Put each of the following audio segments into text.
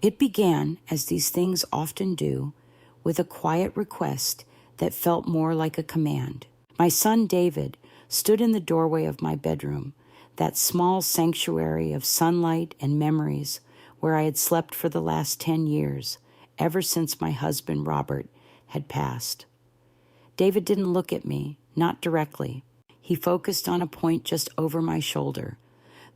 It began, as these things often do, with a quiet request that felt more like a command. My son David stood in the doorway of my bedroom, that small sanctuary of sunlight and memories where I had slept for the last 10 years, ever since my husband Robert had passed. David didn't look at me, not directly. He focused on a point just over my shoulder,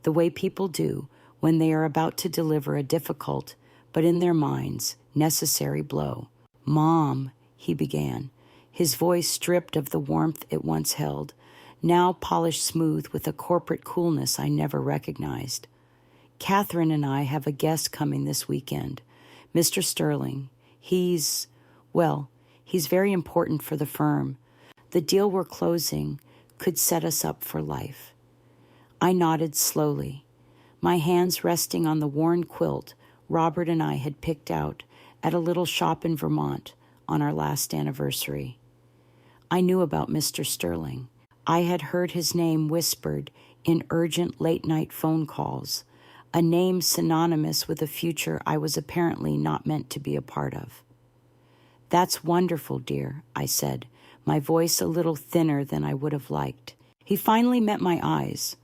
the way people do when they are about to deliver a difficult, but in their minds, necessary blow. "Mom," he began, his voice stripped of the warmth it once held, now polished smooth with a corporate coolness I never recognized. "Catherine and I have a guest coming this weekend, Mr. Sterling. He's very important for the firm. The deal we're closing could set us up for life." I nodded slowly, my hands resting on the worn quilt Robert and I had picked out at a little shop in Vermont on our last anniversary. I knew about Mr. Sterling. I had heard his name whispered in urgent late-night phone calls, a name synonymous with a future I was apparently not meant to be a part of. "That's wonderful, dear," I said, my voice a little thinner than I would have liked. He finally met my eyes,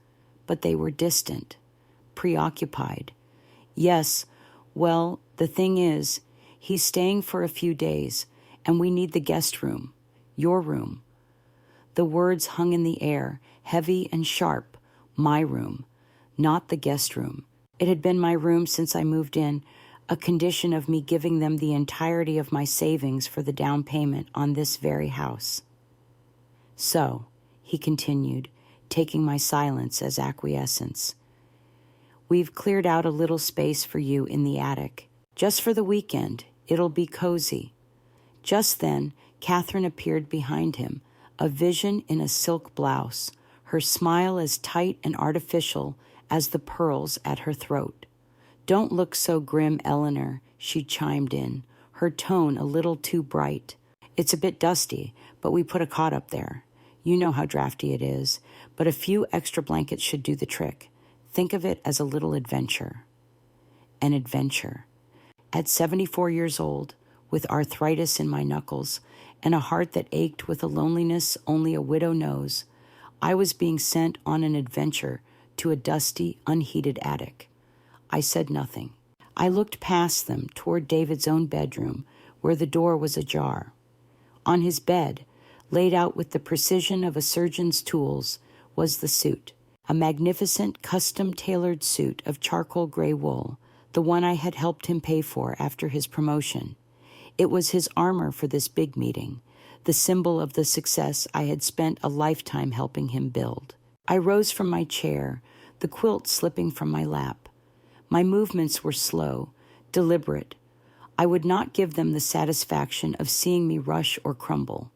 but they were distant, preoccupied. "Yes, well, the thing is, he's staying for a few days, and we need the guest room, your room." The words hung in the air, heavy and sharp. My room, not the guest room. It had been my room since I moved in, a condition of me giving them the entirety of my savings for the down payment on this very house. "So," he continued, taking my silence as acquiescence, "we've cleared out a little space for you in the attic. Just for the weekend, it'll be cozy." Just then, Catherine appeared behind him, a vision in a silk blouse, her smile as tight and artificial as the pearls at her throat. "Don't look so grim, Eleanor," she chimed in, her tone a little too bright. "It's a bit dusty, but we put a cot up there. You know how drafty it is, but a few extra blankets should do the trick. Think of it as a little adventure." An adventure. At 74 years old, with arthritis in my knuckles and a heart that ached with a loneliness only a widow knows, I was being sent on an adventure to a dusty, unheated attic. I said nothing. I looked past them toward David's own bedroom, where the door was ajar. On his bed, laid out with the precision of a surgeon's tools, was the suit, a magnificent custom-tailored suit of charcoal gray wool, the one I had helped him pay for after his promotion. It was his armor for this big meeting, the symbol of the success I had spent a lifetime helping him build. I rose from my chair, the quilt slipping from my lap. My movements were slow, deliberate. I would not give them the satisfaction of seeing me rush or crumble.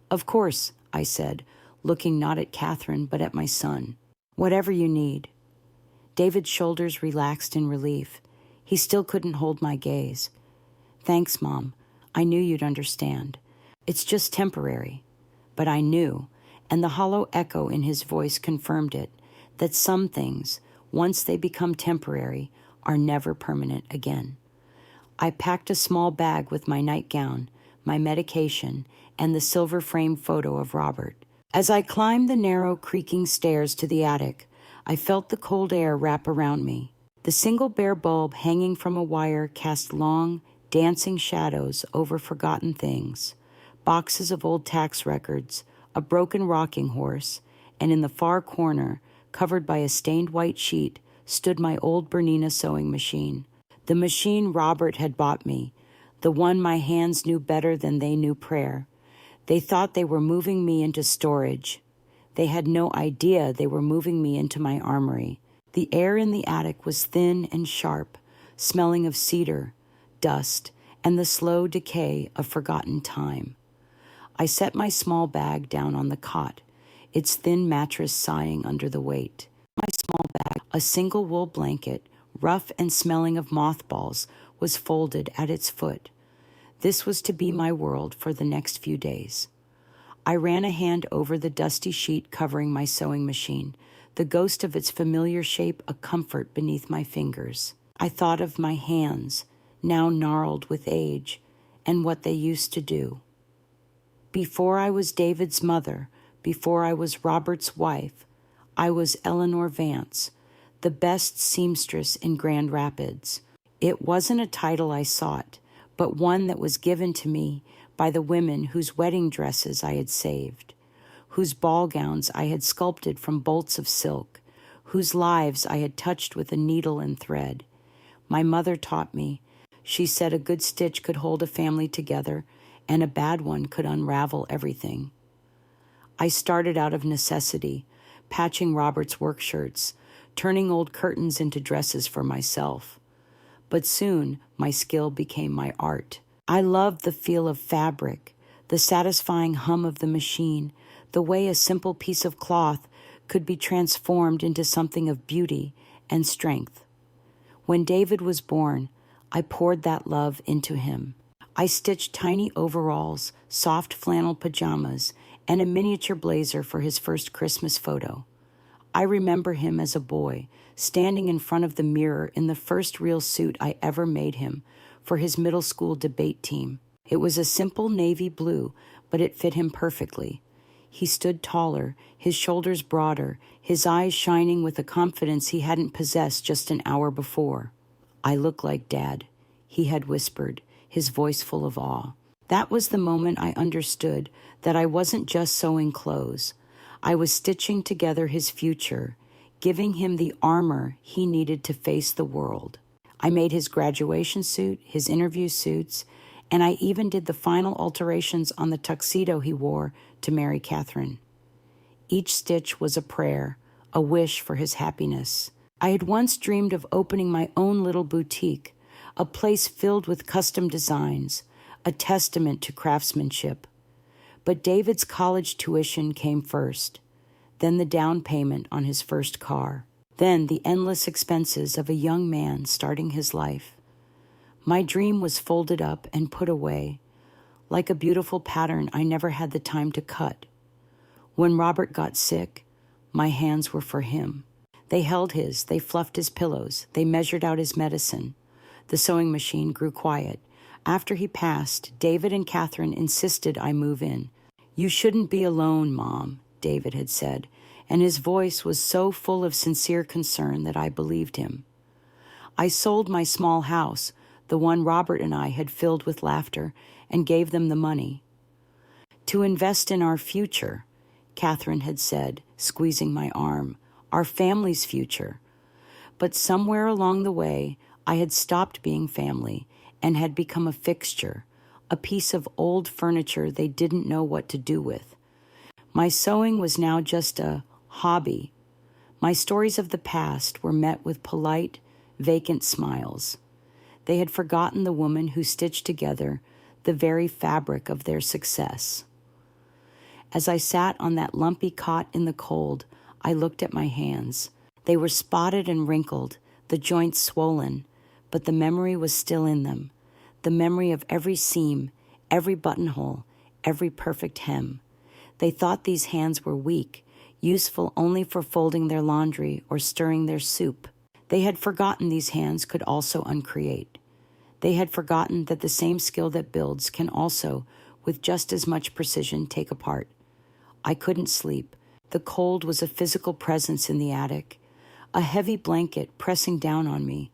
"Of course," I said, looking not at Catherine but at my son. "Whatever you need." David's shoulders relaxed in relief. He still couldn't hold my gaze. "Thanks, Mom. I knew you'd understand. It's just temporary." But I knew, and the hollow echo in his voice confirmed it, that some things, once they become temporary, are never permanent again. I packed a small bag with my nightgown, my medication, and the silver-framed photo of Robert. As I climbed the narrow, creaking stairs to the attic, I felt the cold air wrap around me. The single bare bulb hanging from a wire cast long, dancing shadows over forgotten things, boxes of old tax records, a broken rocking horse, and in the far corner, covered by a stained white sheet, stood my old Bernina sewing machine. The machine Robert had bought me, the one my hands knew better than they knew prayer. They thought they were moving me into storage. They had no idea they were moving me into my armory. The air in the attic was thin and sharp, smelling of cedar, dust, and the slow decay of forgotten time. I set my small bag down on the cot, its thin mattress sighing under the weight. My small bag, a single wool blanket, rough and smelling of mothballs, was folded at its foot. This was to be my world for the next few days. I ran a hand over the dusty sheet covering my sewing machine, the ghost of its familiar shape a comfort beneath my fingers. I thought of my hands, now gnarled with age, and what they used to do. Before I was David's mother, before I was Robert's wife, I was Eleanor Vance, the best seamstress in Grand Rapids. It wasn't a title I sought, but one that was given to me by the women whose wedding dresses I had saved, whose ball gowns I had sculpted from bolts of silk, whose lives I had touched with a needle and thread. My mother taught me. She said a good stitch could hold a family together, and a bad one could unravel everything. I started out of necessity, patching Robert's work shirts, turning old curtains into dresses for myself. But soon my skill became my art. I loved the feel of fabric, the satisfying hum of the machine, the way a simple piece of cloth could be transformed into something of beauty and strength. When David was born, I poured that love into him. I stitched tiny overalls, soft flannel pajamas, and a miniature blazer for his first Christmas photo. I remember him as a boy, standing in front of the mirror in the first real suit I ever made him for his middle school debate team. It was a simple navy blue, but it fit him perfectly. He stood taller, his shoulders broader, his eyes shining with a confidence he hadn't possessed just an hour before. "I look like Dad," he had whispered, his voice full of awe. That was the moment I understood that I wasn't just sewing clothes. I was stitching together his future, giving him the armor he needed to face the world. I made his graduation suit, his interview suits, and I even did the final alterations on the tuxedo he wore to marry Catherine. Each stitch was a prayer, a wish for his happiness. I had once dreamed of opening my own little boutique, a place filled with custom designs, a testament to craftsmanship. But David's college tuition came first, then the down payment on his first car, then the endless expenses of a young man starting his life. My dream was folded up and put away, like a beautiful pattern I never had the time to cut. When Robert got sick, my hands were for him. They held his, they fluffed his pillows, they measured out his medicine. The sewing machine grew quiet. After he passed, David and Catherine insisted I move in. "You shouldn't be alone, Mom," David had said, and his voice was so full of sincere concern that I believed him. I sold my small house, the one Robert and I had filled with laughter, and gave them the money. "To invest in our future," Catherine had said, squeezing my arm, "our family's future." But somewhere along the way, I had stopped being family and had become a fixture, a piece of old furniture they didn't know what to do with. My sewing was now just a hobby. My stories of the past were met with polite, vacant smiles. They had forgotten the woman who stitched together the very fabric of their success. As I sat on that lumpy cot in the cold, I looked at my hands. They were spotted and wrinkled, the joints swollen, but the memory was still in them, the memory of every seam, every buttonhole, every perfect hem. They thought these hands were weak, useful only for folding their laundry or stirring their soup. They had forgotten these hands could also uncreate. They had forgotten that the same skill that builds can also, with just as much precision, take apart. I couldn't sleep. The cold was a physical presence in the attic, a heavy blanket pressing down on me.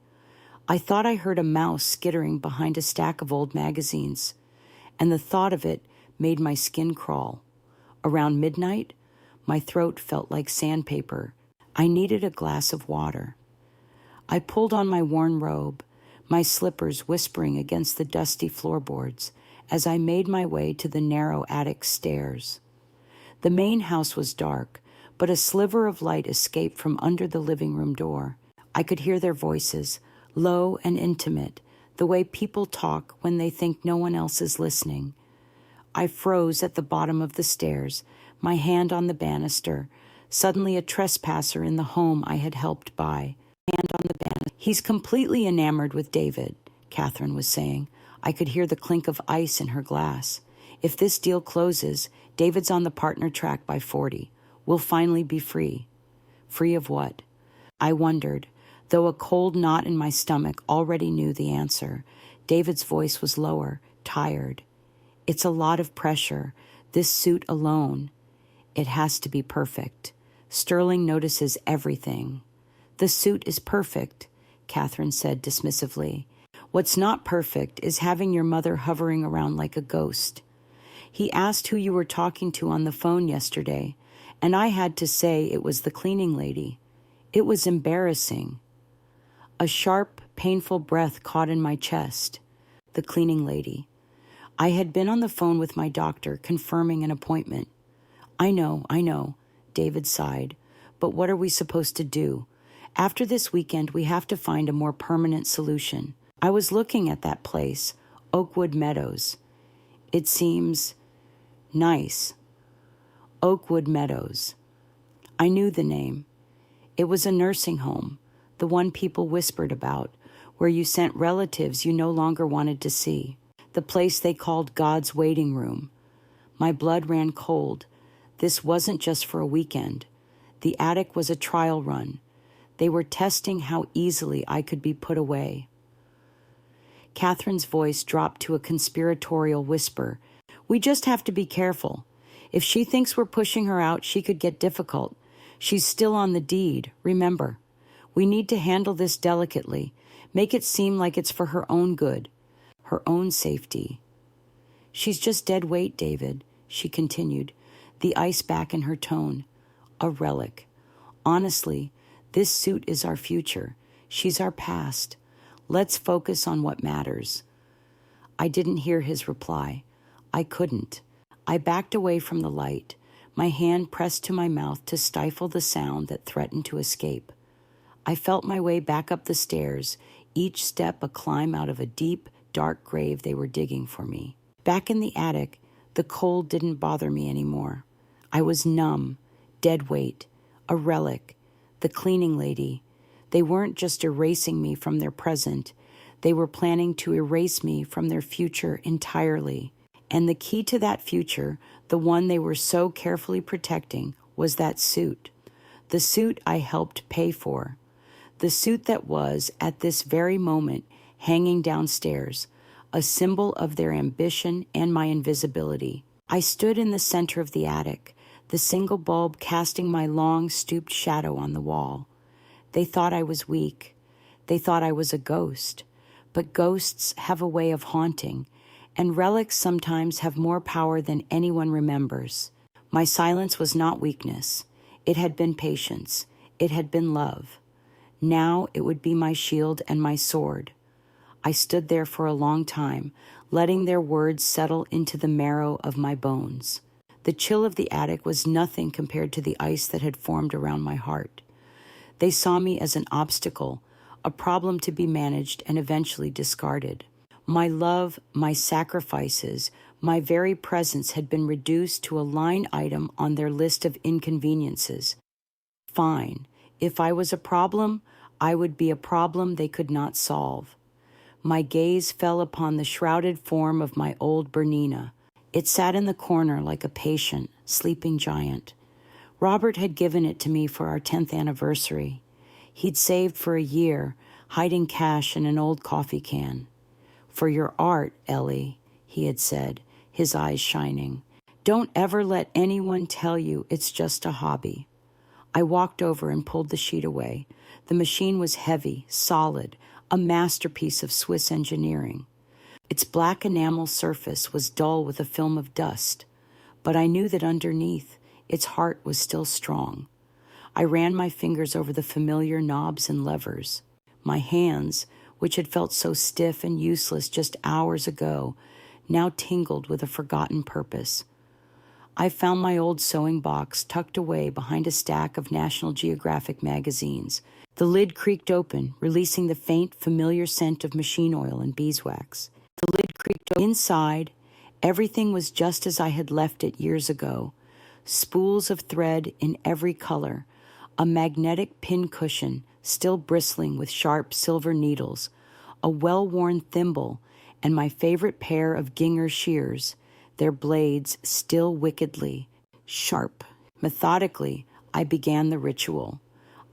I thought I heard a mouse skittering behind a stack of old magazines, and the thought of it made my skin crawl. Around midnight, my throat felt like sandpaper. I needed a glass of water. I pulled on my worn robe, my slippers whispering against the dusty floorboards as I made my way to the narrow attic stairs. The main house was dark, but a sliver of light escaped from under the living room door. I could hear their voices, low and intimate, the way people talk when they think no one else is listening. I froze at the bottom of the stairs, my hand on the banister, suddenly a trespasser in the home I had helped buy. "He's completely enamored with David," Catherine was saying. I could hear the clink of ice in her glass. "If this deal closes, David's on the partner track by 40. We'll finally be free." Free of what? I wondered. Though a cold knot in my stomach already knew the answer, David's voice was lower, tired. It's a lot of pressure. This suit alone. It has to be perfect. Sterling notices everything. The suit is perfect, Catherine said dismissively. What's not perfect is having your mother hovering around like a ghost. He asked who you were talking to on the phone yesterday, and I had to say it was the cleaning lady. It was embarrassing. A sharp, painful breath caught in my chest. The cleaning lady. I had been on the phone with my doctor confirming an appointment. I know, David sighed. But what are we supposed to do? After this weekend, we have to find a more permanent solution. I was looking at that place, Oakwood Meadows. It seems nice. Oakwood Meadows. I knew the name. It was a nursing home, the one people whispered about, where you sent relatives you no longer wanted to see, the place they called God's waiting room. My blood ran cold. This wasn't just for a weekend. The attic was a trial run. They were testing how easily I could be put away. Catherine's voice dropped to a conspiratorial whisper. We just have to be careful. If she thinks we're pushing her out, she could get difficult. She's still on the deed, remember. We need to handle this delicately. Make it seem like it's for her own good, her own safety. She's just dead weight, David, she continued, the ice back in her tone. A relic. Honestly, this suit is our future. She's our past. Let's focus on what matters. I didn't hear his reply. I couldn't. I backed away from the light, my hand pressed to my mouth to stifle the sound that threatened to escape. I felt my way back up the stairs, each step a climb out of a deep, dark grave they were digging for me. Back in the attic, the cold didn't bother me anymore. I was numb, dead weight, a relic, the cleaning lady. They weren't just erasing me from their present, they were planning to erase me from their future entirely. And the key to that future, the one they were so carefully protecting, was that suit. The suit I helped pay for. The suit that was, at this very moment, hanging downstairs, a symbol of their ambition and my invisibility. I stood in the center of the attic, the single bulb casting my long, stooped shadow on the wall. They thought I was weak. They thought I was a ghost. But ghosts have a way of haunting, and relics sometimes have more power than anyone remembers. My silence was not weakness. It had been patience. It had been love. Now it would be my shield and my sword. I stood there for a long time, letting their words settle into the marrow of my bones. The chill of the attic was nothing compared to the ice that had formed around my heart. They saw me as an obstacle, a problem to be managed and eventually discarded. My love, my sacrifices, my very presence had been reduced to a line item on their list of inconveniences. Fine. If I was a problem, I would be a problem they could not solve. My gaze fell upon the shrouded form of my old Bernina. It sat in the corner like a patient, sleeping giant. Robert had given it to me for our 10th anniversary. He'd saved for a year, hiding cash in an old coffee can. For your art, Ellie, he had said, his eyes shining. Don't ever let anyone tell you it's just a hobby. I walked over and pulled the sheet away. The machine was heavy, solid, a masterpiece of Swiss engineering. Its black enamel surface was dull with a film of dust, but I knew that underneath, its heart was still strong. I ran my fingers over the familiar knobs and levers. My hands, which had felt so stiff and useless just hours ago, now tingled with a forgotten purpose. I found my old sewing box tucked away behind a stack of National Geographic magazines. The lid creaked open, releasing the faint, familiar scent of machine oil and beeswax. The lid creaked open. Inside, everything was just as I had left it years ago. Spools of thread in every color, a magnetic pin cushion still bristling with sharp silver needles, a well-worn thimble, and my favorite pair of Ginger shears, their blades still wickedly sharp. Methodically, I began the ritual.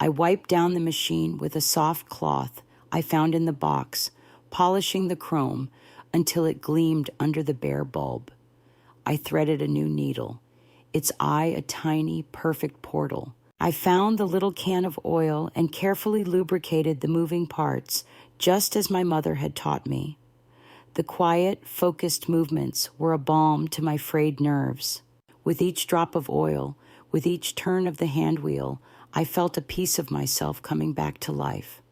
I wiped down the machine with a soft cloth I found in the box, polishing the chrome until it gleamed under the bare bulb. I threaded a new needle, its eye a tiny, perfect portal. I found the little can of oil and carefully lubricated the moving parts, just as my mother had taught me. The quiet, focused movements were a balm to my frayed nerves. With each drop of oil, with each turn of the hand wheel, I felt a piece of myself coming back to life.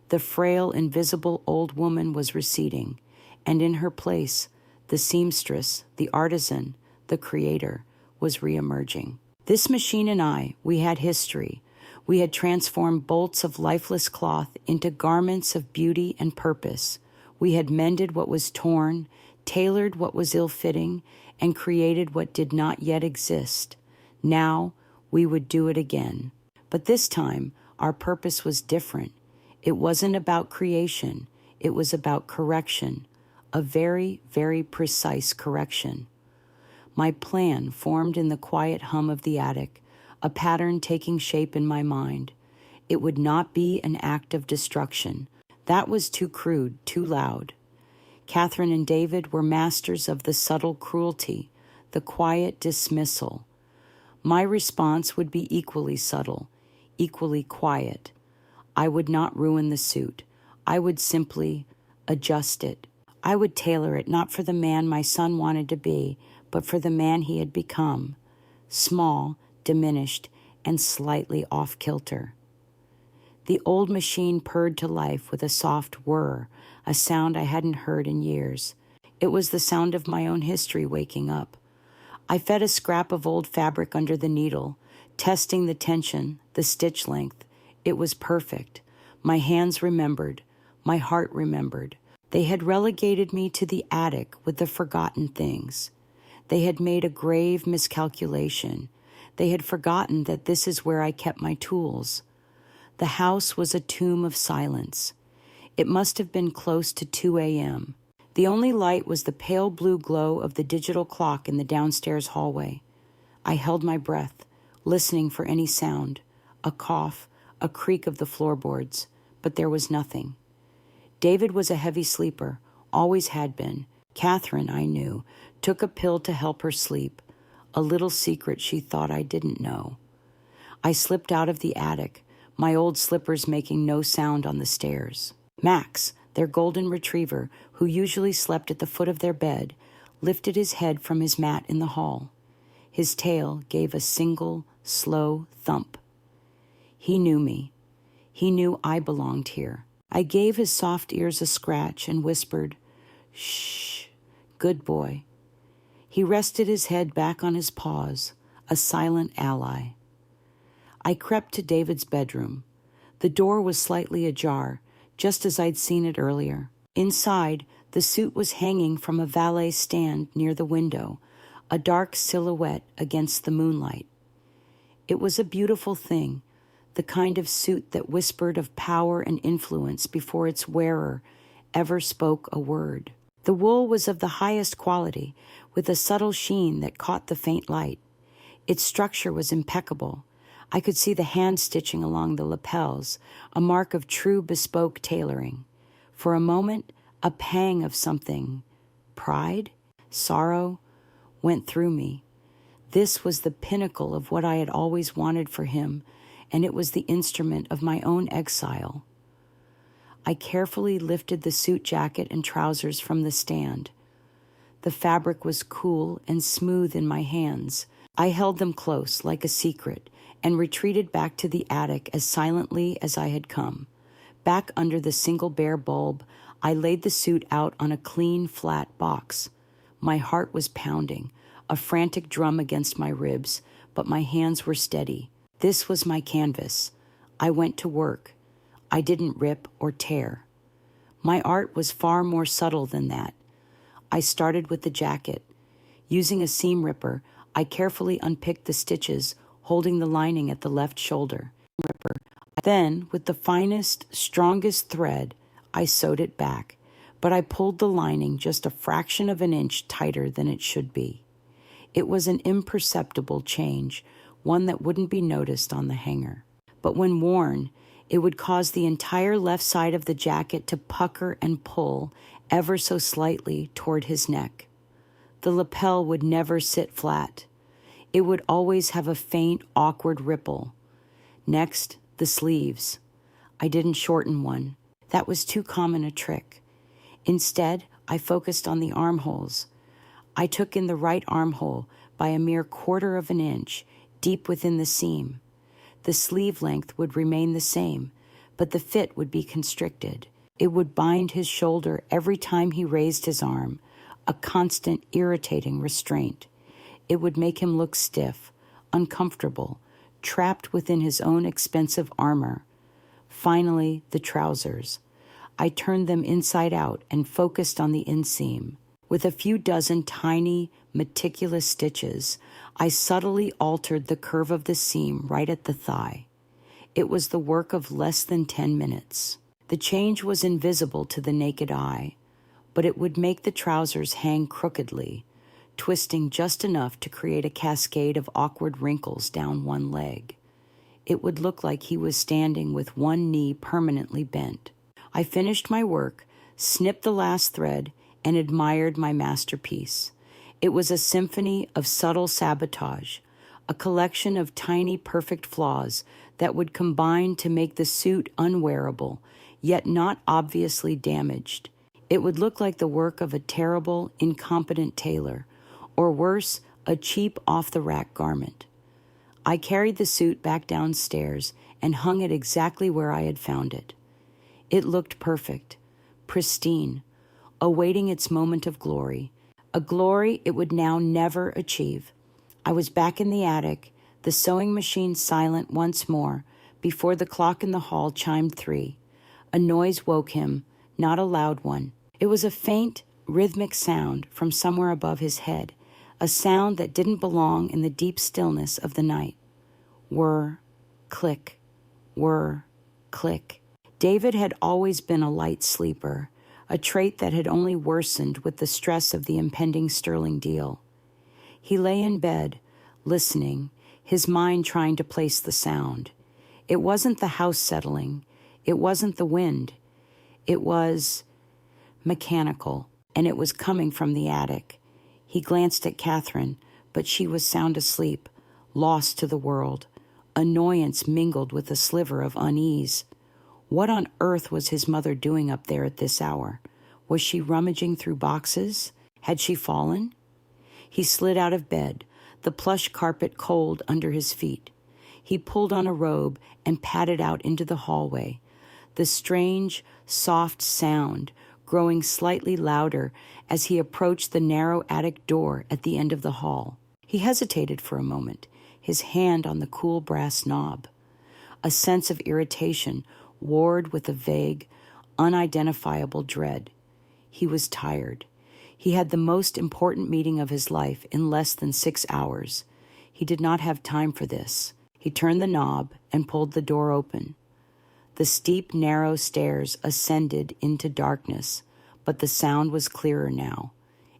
The frail, invisible old woman was receding, and in her place, the seamstress, the artisan, the creator, was reemerging. This machine and I, we had history. We had transformed bolts of lifeless cloth into garments of beauty and purpose. We had mended what was torn, tailored what was ill-fitting, and created what did not yet exist. Now, we would do it again. But this time, our purpose was different. It wasn't about creation. It was about correction, a very, very precise correction. My plan formed in the quiet hum of the attic, a pattern taking shape in my mind. It would not be an act of destruction. That was too crude, too loud. Catherine and David were masters of the subtle cruelty, the quiet dismissal. My response would be equally subtle, equally quiet. I would not ruin the suit. I would simply adjust it. I would tailor it not for the man my son wanted to be, but for the man he had become, small, diminished, and slightly off-kilter. The old machine purred to life with a soft whir, a sound I hadn't heard in years. It was the sound of my own history waking up. I fed a scrap of old fabric under the needle, testing the tension, the stitch length. It was perfect. My hands remembered. My heart remembered. They had relegated me to the attic with the forgotten things. They had made a grave miscalculation. They had forgotten that this is where I kept my tools. The house was a tomb of silence. It must have been close to 2 a.m. The only light was the pale blue glow of the digital clock in the downstairs hallway. I held my breath, listening for any sound, a cough, a creak of the floorboards, but there was nothing. David was a heavy sleeper, always had been. Catherine, I knew, took a pill to help her sleep, a little secret she thought I didn't know. I slipped out of the attic, my old slippers making no sound on the stairs. Max, their golden retriever, who usually slept at the foot of their bed, lifted his head from his mat in the hall. His tail gave a single, slow thump. He knew me. He knew I belonged here. I gave his soft ears a scratch and whispered, "Shh, good boy." He rested his head back on his paws, a silent ally. I crept to David's bedroom. The door was slightly ajar, just as I'd seen it earlier. Inside, the suit was hanging from a valet stand near the window, a dark silhouette against the moonlight. It was a beautiful thing, the kind of suit that whispered of power and influence before its wearer ever spoke a word. The wool was of the highest quality, with a subtle sheen that caught the faint light. Its structure was impeccable. I could see the hand stitching along the lapels, a mark of true bespoke tailoring. For a moment, a pang of something, pride, sorrow, went through me. This was the pinnacle of what I had always wanted for him, and it was the instrument of my own exile. I carefully lifted the suit jacket and trousers from the stand. The fabric was cool and smooth in my hands. I held them close, like a secret, and retreated back to the attic as silently as I had come. Back under the single bare bulb, I laid the suit out on a clean, flat box. My heart was pounding, a frantic drum against my ribs, but my hands were steady. This was my canvas. I went to work. I didn't rip or tear. My art was far more subtle than that. I started with the jacket. Using a seam ripper, I carefully unpicked the stitches, holding the lining at the left shoulder. Then, with the finest, strongest thread, I sewed it back, but I pulled the lining just a fraction of an inch tighter than it should be. It was an imperceptible change, one that wouldn't be noticed on the hanger. but when worn, it would cause the entire left side of the jacket to pucker and pull ever so slightly toward his neck. The lapel would never sit flat. It would always have a faint, awkward ripple. Next, the sleeves. I didn't shorten one. That was too common a trick. Instead, I focused on the armholes. I took in the right armhole by a mere 1/4 of an inch, deep within the seam. The sleeve length would remain the same, but the fit would be constricted. It would bind his shoulder every time he raised his arm, a constant, irritating restraint. It would make him look stiff, uncomfortable, trapped within his own expensive armor. Finally, the trousers. I turned them inside out and focused on the inseam. With a few dozen tiny, meticulous stitches, I subtly altered the curve of the seam right at the thigh. It was the work of less than 10 minutes. The change was invisible to the naked eye, but it would make the trousers hang crookedly, twisting just enough to create a cascade of awkward wrinkles down one leg. It would look like he was standing with one knee permanently bent. I finished my work, snipped the last thread, and admired my masterpiece. It was a symphony of subtle sabotage, a collection of tiny, perfect flaws that would combine to make the suit unwearable, yet not obviously damaged. It would look like the work of a terrible, incompetent tailor, or worse, a cheap, off-the-rack garment. I carried the suit back downstairs and hung it exactly where I had found it. It looked perfect, pristine, awaiting its moment of glory, a glory it would now never achieve. I was back in the attic, the sewing machine silent once more, before the clock in the hall chimed 3. A noise woke him, not a loud one. It was a faint, rhythmic sound from somewhere above his head, a sound that didn't belong in the deep stillness of the night. Whir, click, whir, click. David had always been a light sleeper, a trait that had only worsened with the stress of the impending Sterling deal. He lay in bed, listening, his mind trying to place the sound. It wasn't the house settling. It wasn't the wind. It was mechanical, and it was coming from the attic. He glanced at Catherine, but she was sound asleep, lost to the world. Annoyance mingled with a sliver of unease. What on earth was his mother doing up there at this hour? Was she rummaging through boxes? Had she fallen? He slid out of bed, the plush carpet cold under his feet. He pulled on a robe and padded out into the hallway, the strange, soft sound growing slightly louder as he approached the narrow attic door at the end of the hall. He hesitated for a moment, his hand on the cool brass knob. A sense of irritation warred with a vague, unidentifiable dread. He was tired. He had the most important meeting of his life in less than 6 hours. He did not have time for this. He turned the knob and pulled the door open. The steep, narrow stairs ascended into darkness, but the sound was clearer now.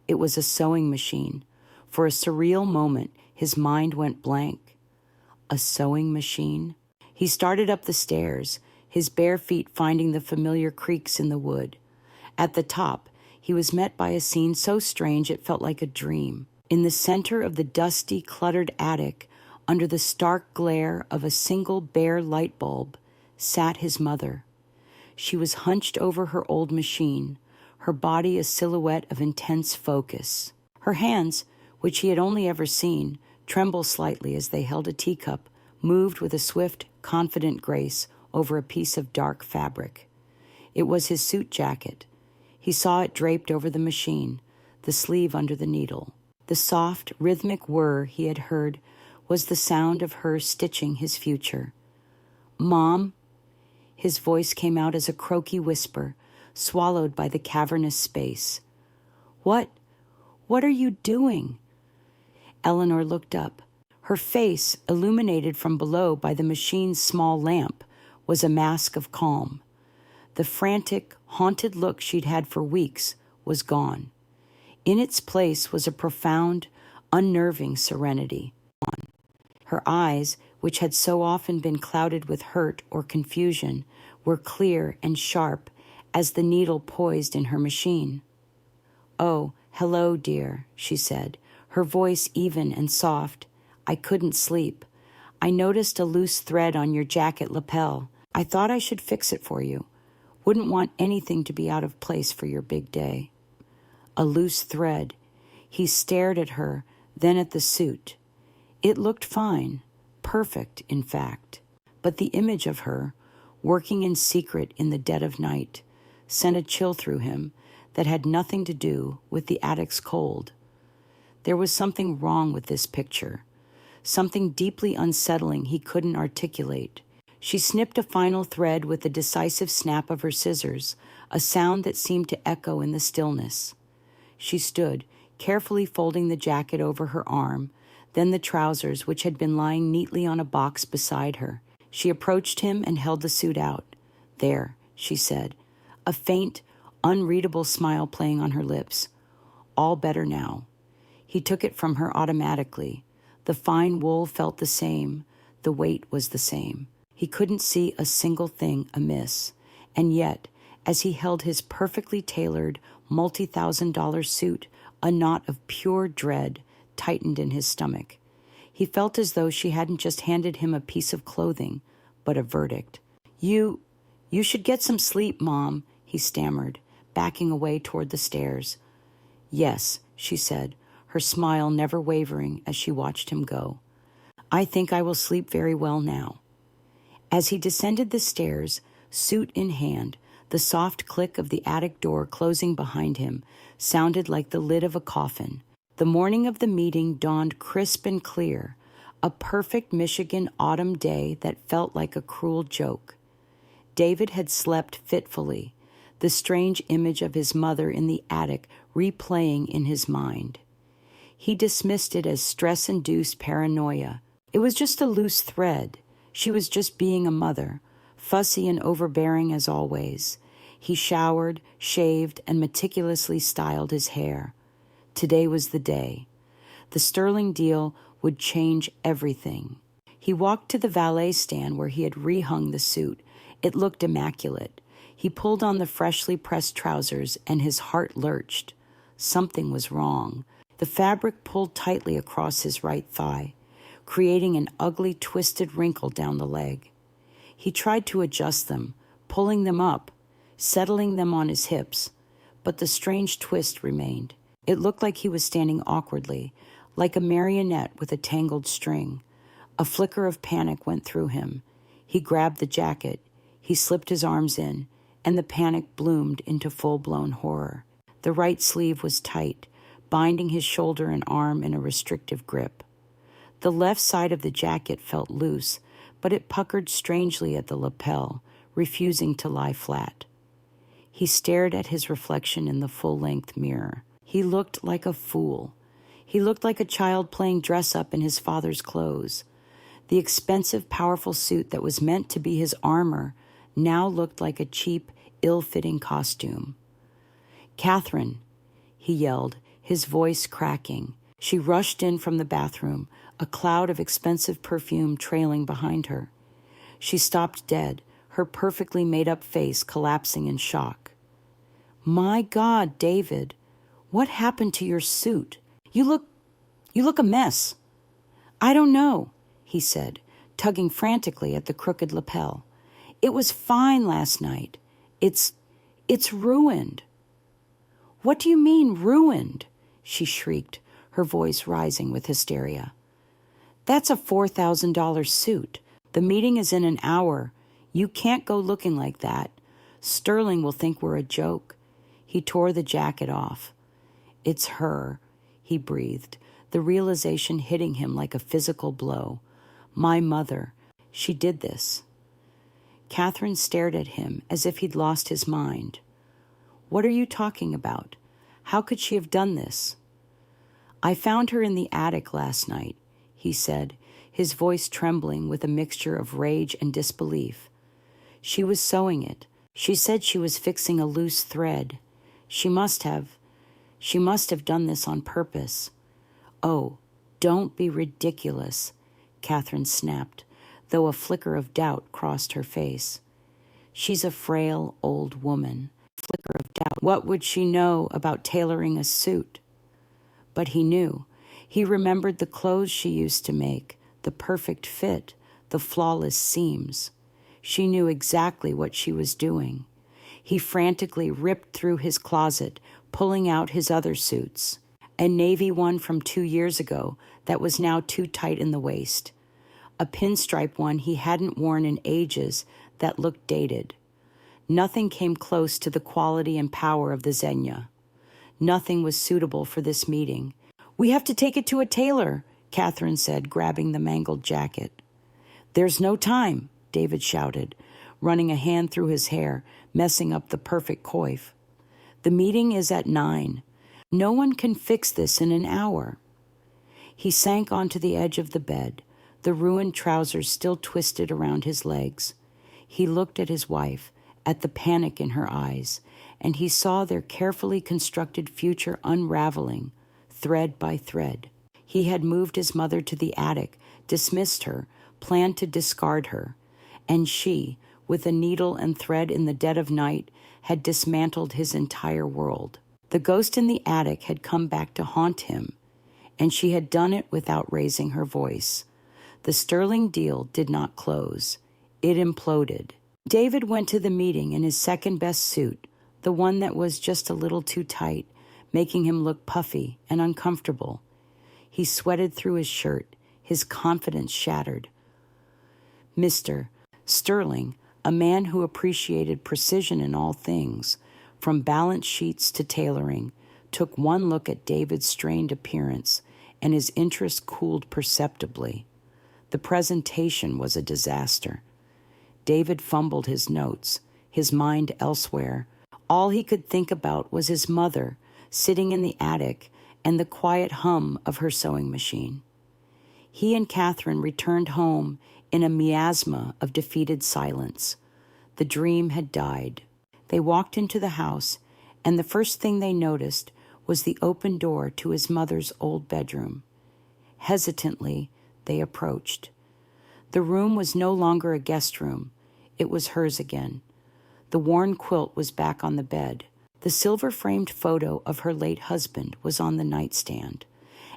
It was a sewing machine. For a surreal moment, his mind went blank. A sewing machine? He started up the stairs, his bare feet finding the familiar creaks in the wood. At the top, he was met by a scene so strange it felt like a dream. In the center of the dusty, cluttered attic, under the stark glare of a single bare light bulb, sat his mother. She was hunched over her old machine, her body a silhouette of intense focus. Her hands, which he had only ever seen, trembled slightly as they held a teacup, moved with a swift, confident grace over a piece of dark fabric. It was his suit jacket. He saw it draped over the machine, the sleeve under the needle. The soft, rhythmic whir he had heard was the sound of her stitching his future. "Mom?" His voice came out as a croaky whisper, swallowed by the cavernous space. What are you doing?" Eleanor looked up. Her face, illuminated from below by the machine's small lamp, was a mask of calm. The frantic, haunted look she'd had for weeks was gone. In its place was a profound, unnerving serenity. Her eyes, which had so often been clouded with hurt or confusion, were clear and sharp as the needle poised in her machine. "Oh, hello, dear," she said, her voice even and soft. "I couldn't sleep. I noticed a loose thread on your jacket lapel. I thought I should fix it for you. Wouldn't want anything to be out of place for your big day." A loose thread. He stared at her, then at the suit. It looked fine, perfect, in fact. But the image of her, working in secret in the dead of night, sent a chill through him that had nothing to do with the attic's cold. There was something wrong with this picture, something deeply unsettling he couldn't articulate. She snipped a final thread with the decisive snap of her scissors, a sound that seemed to echo in the stillness. She stood, carefully folding the jacket over her arm, then the trousers, which had been lying neatly on a box beside her. She approached him and held the suit out. "There," she said, a faint, unreadable smile playing on her lips. "All better now." He took it from her automatically. The fine wool felt the same. The weight was the same. He couldn't see a single thing amiss. And yet, as he held his perfectly tailored, multi-thousand-dollar suit, a knot of pure dread tightened in his stomach. He felt as though she hadn't just handed him a piece of clothing, but a verdict. You should get some sleep, Mom," he stammered, backing away toward the stairs. "Yes," she said, her smile never wavering as she watched him go. "I think I will sleep very well now." As he descended the stairs, suit in hand, the soft click of the attic door closing behind him sounded like the lid of a coffin. The morning of the meeting dawned crisp and clear, a perfect Michigan autumn day that felt like a cruel joke. David had slept fitfully, the strange image of his mother in the attic replaying in his mind. He dismissed it as stress-induced paranoia. It was just a loose thread. She was just being a mother, fussy and overbearing as always. He showered, shaved, and meticulously styled his hair. Today was the day. The sterling deal would change everything. He walked to the valet stand where he had rehung the suit. It looked immaculate. He pulled on the freshly pressed trousers, and his heart lurched. Something was wrong. The fabric pulled tightly across his right thigh, creating an ugly, twisted wrinkle down the leg. He tried to adjust them, pulling them up, settling them on his hips, but the strange twist remained. It looked like he was standing awkwardly, like a marionette with a tangled string. A flicker of panic went through him. He grabbed the jacket. He slipped his arms in, and the panic bloomed into full-blown horror. The right sleeve was tight, binding his shoulder and arm in a restrictive grip. The left side of the jacket felt loose, but it puckered strangely at the lapel, refusing to lie flat. He stared at his reflection in the full-length mirror. He looked like a fool. He looked like a child playing dress-up in his father's clothes. The expensive, powerful suit that was meant to be his armor now looked like a cheap, ill-fitting costume. "Catherine," he yelled, his voice cracking. She rushed in from the bathroom, a cloud of expensive perfume trailing behind her. She stopped dead, her perfectly made-up face collapsing in shock. "My God, David, what happened to your suit? You look a mess." "I don't know," he said, tugging frantically at the crooked lapel. "It was fine last night. It's ruined." "What do you mean, ruined?" she shrieked, her voice rising with hysteria. "That's a $4,000 suit. The meeting is in an hour. You can't go looking like that. Sterling will think we're a joke." He tore the jacket off. "It's her," he breathed, the realization hitting him like a physical blow. "My mother. She did this." Catherine stared at him as if he'd lost his mind. "What are you talking about? How could she have done this?" "I found her in the attic last night," he said, his voice trembling with a mixture of rage and disbelief. "She was sewing it. She said she was fixing a loose thread. She must have done this on purpose." "Oh, don't be ridiculous," Catherine snapped, though a flicker of doubt crossed her face. She's a frail old woman. Flicker of doubt. What would she know about tailoring a suit? But he knew. He remembered the clothes she used to make, the perfect fit, the flawless seams. She knew exactly what she was doing. He frantically ripped through his closet, pulling out his other suits. A navy one from 2 years ago that was now too tight in the waist. A pinstripe one he hadn't worn in ages that looked dated. Nothing came close to the quality and power of the Xenia. Nothing was suitable for this meeting. "We have to take it to a tailor," Catherine said, grabbing the mangled jacket. "There's no time," David shouted, running a hand through his hair, messing up the perfect coif. "The meeting is at 9. No one can fix this in an hour." He sank onto the edge of the bed, the ruined trousers still twisted around his legs. He looked at his wife, at the panic in her eyes, and he saw their carefully constructed future unraveling, thread by thread. He had moved his mother to the attic, dismissed her, planned to discard her, and she, with a needle and thread in the dead of night, had dismantled his entire world. The ghost in the attic had come back to haunt him, and she had done it without raising her voice. The sterling deal did not close. It imploded. David went to the meeting in his second-best suit, the one that was just a little too tight, making him look puffy and uncomfortable. He sweated through his shirt, his confidence shattered. Mr. Sterling, a man who appreciated precision in all things, from balance sheets to tailoring, took one look at David's strained appearance, and his interest cooled perceptibly. The presentation was a disaster. David fumbled his notes, his mind elsewhere. All he could think about was his mother, sitting in the attic, and the quiet hum of her sewing machine. He and Catherine returned home in a miasma of defeated silence. The dream had died. They walked into the house, and the first thing they noticed was the open door to his mother's old bedroom. Hesitantly, they approached. The room was no longer a guest room. It was hers again. The worn quilt was back on the bed. The silver-framed photo of her late husband was on the nightstand,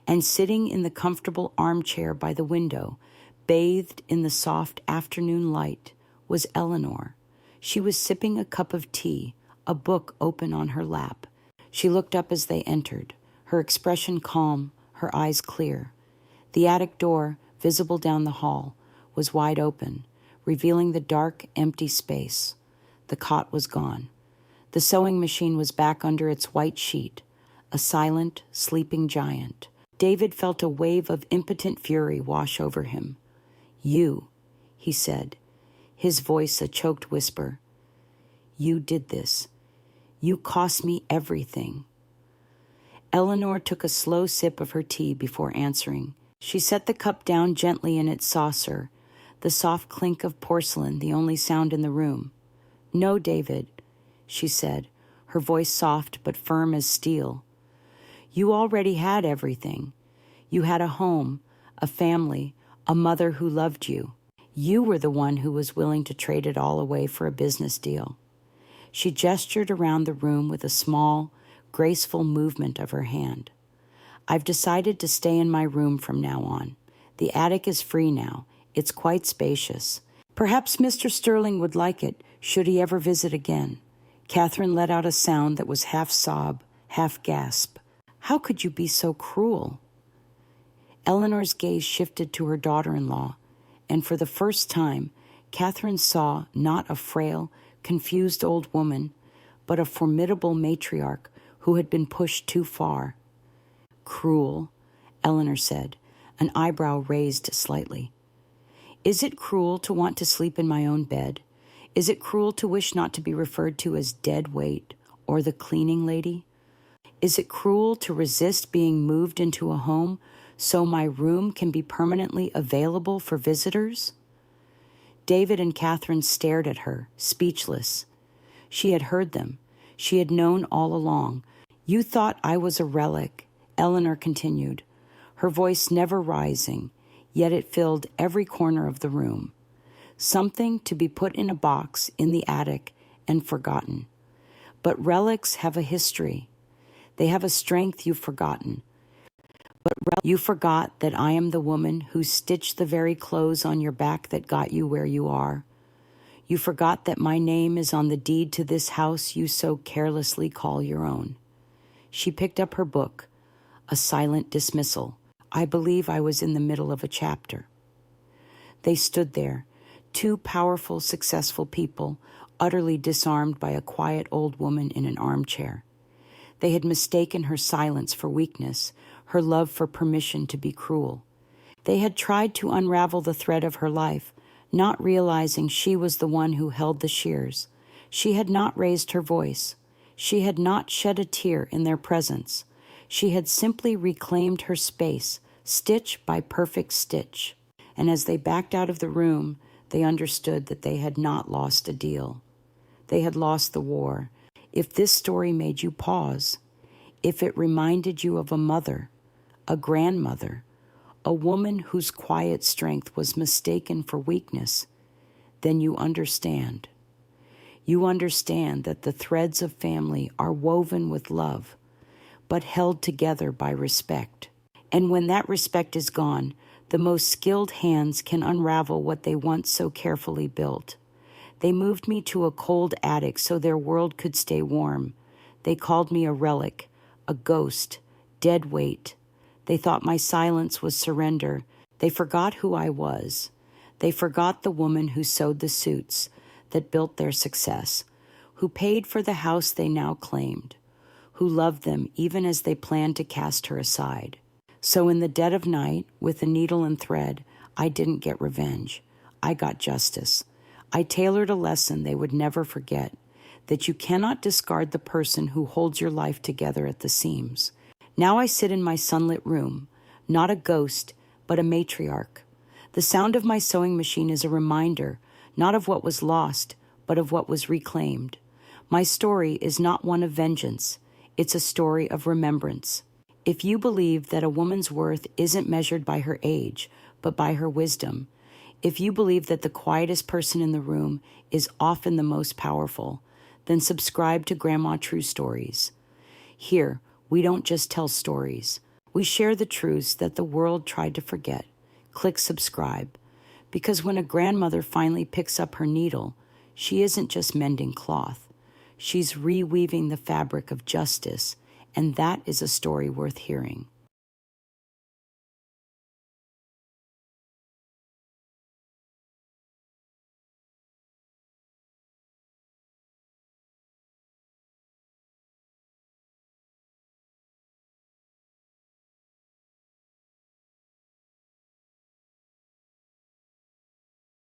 and sitting in the comfortable armchair by the window, bathed in the soft afternoon light, was Eleanor. She was sipping a cup of tea, a book open on her lap. She looked up as they entered, her expression calm, her eyes clear. The attic door, visible down the hall, was wide open, revealing the dark, empty space. The cot was gone. The sewing machine was back under its white sheet, a silent, sleeping giant. David felt a wave of impotent fury wash over him. "You," he said, his voice a choked whisper. "You did this. You cost me everything." Eleanor took a slow sip of her tea before answering. She set the cup down gently in its saucer, the soft clink of porcelain the only sound in the room. "No, David," she said, her voice soft but firm as steel. "You already had everything. You had a home, a family, a mother who loved you. You were the one who was willing to trade it all away for a business deal." She gestured around the room with a small, graceful movement of her hand. "I've decided to stay in my room from now on. The attic is free now. It's quite spacious. Perhaps Mr. Sterling would like it, should he ever visit again." Catherine let out a sound that was half sob, half gasp. "How could you be so cruel?" Eleanor's gaze shifted to her daughter-in-law, and for the first time, Catherine saw not a frail, confused old woman, but a formidable matriarch who had been pushed too far. "Cruel," Eleanor said, an eyebrow raised slightly. "Is it cruel to want to sleep in my own bed? Is it cruel to wish not to be referred to as dead weight or the cleaning lady? Is it cruel to resist being moved into a home so my room can be permanently available for visitors?" David and Catherine stared at her, speechless. She had heard them. She had known all along. "You thought I was a relic," Eleanor continued, her voice never rising, yet it filled every corner of the room. something to be put in a box in the attic and forgotten. But relics have a history. They have a strength you've forgotten. You forgot that I am the woman who stitched the very clothes on your back that got you where you are. You forgot that my name is on the deed to this house you so carelessly call your own. She picked up her book, a silent dismissal. I believe I was in the middle of a chapter. They stood there, two powerful, successful people, utterly disarmed by a quiet old woman in an armchair. They had mistaken her silence for weakness, her love for permission to be cruel. They had tried to unravel the thread of her life, not realizing she was the one who held the shears. She had not raised her voice. She had not shed a tear in their presence. She had simply reclaimed her space, stitch by perfect stitch. And as they backed out of the room, they understood that they had not lost a deal. They had lost the war. If this story made you pause, if it reminded you of a mother, a grandmother, a woman whose quiet strength was mistaken for weakness, then you understand. You understand that the threads of family are woven with love, but held together by respect. And when that respect is gone, the most skilled hands can unravel what they once so carefully built. They moved me to a cold attic so their world could stay warm. They called me a relic, a ghost, dead weight. They thought my silence was surrender. They forgot who I was. They forgot the woman who sewed the suits that built their success, who paid for the house they now claimed, who loved them even as they planned to cast her aside. So in the dead of night, with a needle and thread, I didn't get revenge. I got justice. I tailored a lesson they would never forget, that you cannot discard the person who holds your life together at the seams. Now I sit in my sunlit room, not a ghost, but a matriarch. The sound of my sewing machine is a reminder, not of what was lost, but of what was reclaimed. My story is not one of vengeance. It's a story of remembrance. If you believe that a woman's worth isn't measured by her age, but by her wisdom, if you believe that the quietest person in the room is often the most powerful, then subscribe to Grandma True Stories. Here, we don't just tell stories. We share the truths that the world tried to forget. Click subscribe. Because when a grandmother finally picks up her needle, she isn't just mending cloth. She's reweaving the fabric of justice, and that is a story worth hearing.